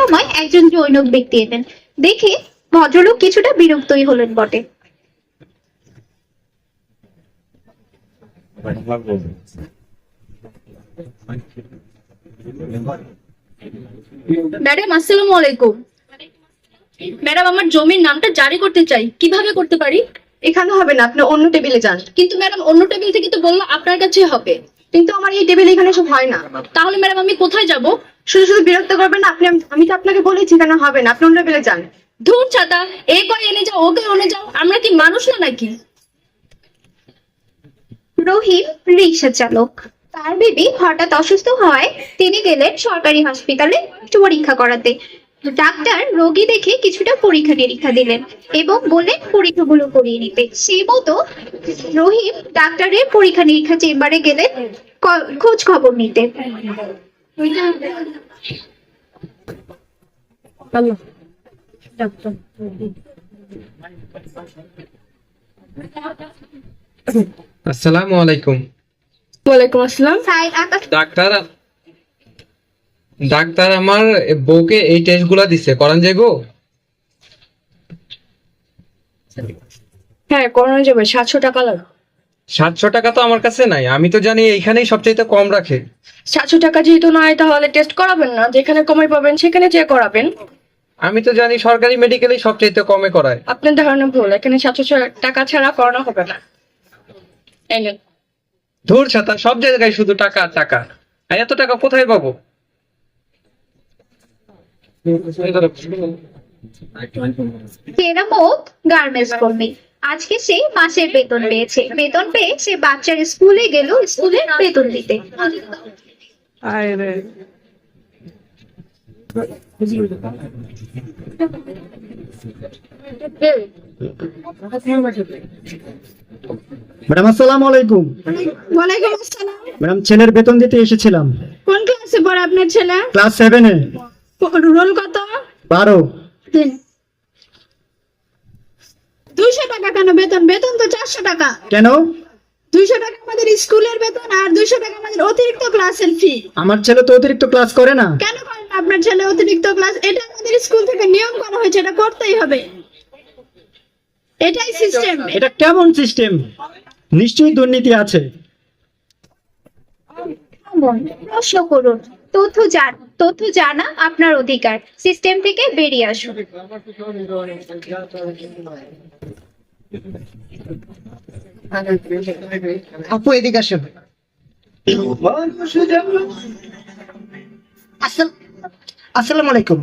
সময় একজন জৈনক ব্যক্তি এলেন। দেখে ভদ্রলোক কিছুটা বিরক্তই হলেন বটে। ম্যাডাম, আসসালামু আলাইকুম। ম্যাডাম, আমার জমির নামটা জারি করতে চাই, কিভাবে করতে পারি? এখানে হবে না, আপনি অন্য টেবিলে যান। কিন্তু ম্যাডাম, অন্য টেবিল থেকে তো বললো আপনার কাছে হবে। কিন্তু আমার এই টেবিলে এখানে সব হয় না। তাহলে ম্যাডাম আমি কোথায় যাব? শুধু শুধু বিরক্ত করবেন না আপনি। আমি তো আপনাকে বলেছি এখানে হবে না, আপনি অন্য টেবিলে যান। ধুর ছাতা, এ কয় এনে যাও, ওকে এনে যাও, আমরা কি মানুষ না নাকি? রহিম রিক্সা চালক। তার বেবি হঠাৎ অসুস্থ হওয়ায় তিনি গেলেন সরকারি হসপিটালে একটু পরীক্ষা করাতে। ডাক্তার রোগী দেখে কিছুটা পরীক্ষা নিরীক্ষা দিলেন এবং বললেন পরীক্ষাগুলো করিয়ে নিতে। সেই মতো রহিম ডাক্তারের পরীক্ষা নিরীক্ষা চেম্বারে গেলেন খোঁজ খবর নিতে। আসসালামু আলাইকুম। ওয়ালাইকুম আসসালাম। স্যার আকাশ ডাক্তার ডাক্তার আমার বউকে এই টেস্ট গুলা দিছে, করান যাইবো? হ্যাঁ, করানো যাবে। 700 টাকা লাগবে। 700 টাকা তো আমার কাছে নাই, আমি তো জানি এইখানেই সবচাইতে কম রাখে। 700 টাকা যেহেতু নয়, তাহলে টেস্ট করাবেন না, যেখানে কমে পাবেন সেখানে যেয়ে করাবেন। আমি তো জানি সরকারি মেডিকেলেই সবচাইতে কমে করায়। আপনার ধারণা ভুল, এখানে 700 টাকা ছাড়া করানো হবে না। এই নেন। ধুর ছাতা, সব জায়গায় শুধু টাকা আর টাকা। আর এত টাকা কোথায় পাবো? কেরামত গার্মেন্টস কর্মী। আজকে সে মাসের বেতন পেয়েছে। বেতন পেয়ে সে বাচ্চার স্কুলে গেল স্কুলের বেতন দিতে। ম্যাডাম আসসালামু আলাইকুম। ওয়ালাইকুম আসসালাম। ম্যাডাম ছেলের বেতন দিতে এসেছিলাম। কোন ক্লাসে পড়ে আপনার ছেলে? ক্লাস 7-এ। রোল কত? 12। দিন। 200 টাকা কেন বেতন? বেতন তো 400 টাকা। কেন? 200 টাকা আমাদের স্কুলের বেতন আর 200 টাকা আমাদের অতিরিক্ত ক্লাসের ফি। আমার ছেলে তো অতিরিক্ত ক্লাস করে না। কেন করেন না আপনার ছেলে অতিরিক্ত ক্লাস? এটা আমাদের স্কুল থেকে নিয়ম করা হয়েছে, এটা করতেই হবে। এটাই সিস্টেম। এটা কেমন সিস্টেম? নিশ্চয়ই দুর্নীতি আছে। প্রশ্ন করুন। তথ্য জানা আপনার অধিকার। সিস্টেম থেকে বেরিয়ে আসুন। আপু এদিকে আসেন। আসসালামু আলাইকুম।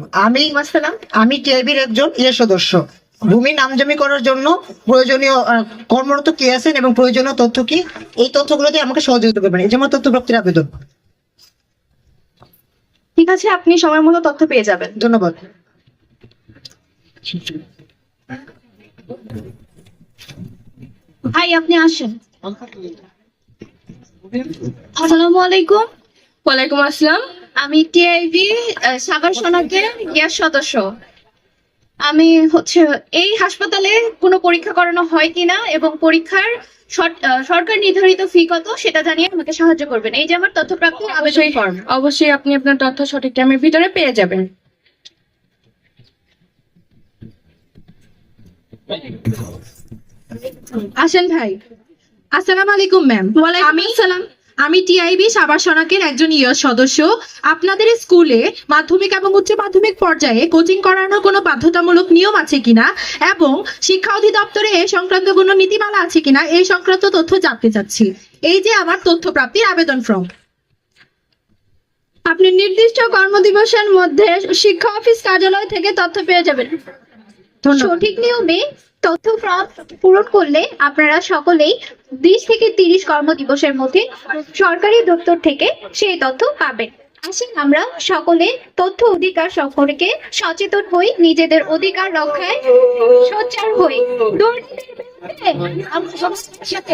আমি টিআইবির একজন সদস্য। ভূমি নামজামি করার জন্য প্রয়োজনীয় কর্মরত কে আছেন এবং প্রয়োজনীয় তথ্য কি, এই তথ্যগুলো দিয়ে আমাকে সহযোগিতা করবেন। এই যে আমার তথ্য প্রাপ্তির আবেদন। ঠিক আছে, আপনি সময় মতো তথ্য পেয়ে যাবেন। ধন্যবাদ। ভাই আপনি আসেন। আসসালামু আলাইকুম। ওয়ালাইকুম আসসালাম। আমি টিআইবি সাভার সনাকের ইয়ার সদস্য। আমি এই হাসপাতালে কোনো পরীক্ষা করানো হয় কিনা এবং পরীক্ষার সরকার নির্ধারিত ফি কত সেটা জানিয়ে আমাকে সাহায্য করবেন। এই যে আমার তথ্য প্রাপ্তির আবেদন ফর্ম। অবশ্যই আপনি আপনার তথ্য সঠিক টাইমের ভিতরে পেয়ে যাবেন। আসেন ভাই। আসসালামু আলাইকুম ম্যাম। ওয়ালাইকুম আসসালাম। আমি টিআইবি সাভার সনাকের একজন সদস্য। আপনাদের স্কুলে মাধ্যমিক এবং উচ্চ মাধ্যমিক পর্যায়ে কোচিং করানোর কোনো বাধ্যতামূলক নিয়ম আছে কিনা এবং শিক্ষা অধিদপ্তরে এ সংক্রান্ত কোনো নীতিমালা আছে কিনা এই সংক্রান্ত তথ্য জানতে চাচ্ছি। এই যে আমার তথ্য প্রাপ্তির আবেদন ফর্ম। আপনি নির্দিষ্ট কর্মদিবসের মধ্যে শিক্ষা অফিস কার্যালয় থেকে তথ্য পেয়ে যাবেন। সঠিক নিয়মে তথ্য ফর্ম পূরণ করলে আপনারা সকলেই 20 থেকে 30 কর্মদিবসের মধ্যে সরকারি দপ্তর থেকে সেই তথ্য পাবেন। আসুন আমরা সকলে তথ্য অধিকার সম্পর্কে সচেতন হই, নিজেদের অধিকার রক্ষায় সোচ্চার হই। দুর্নীতির বিরুদ্ধে আমরা সবার সাথে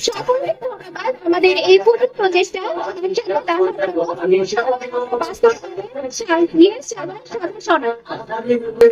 সকলে ধন্যবাদ। আমাদের এই পুরো প্রচেষ্টা বাস্তবায়নে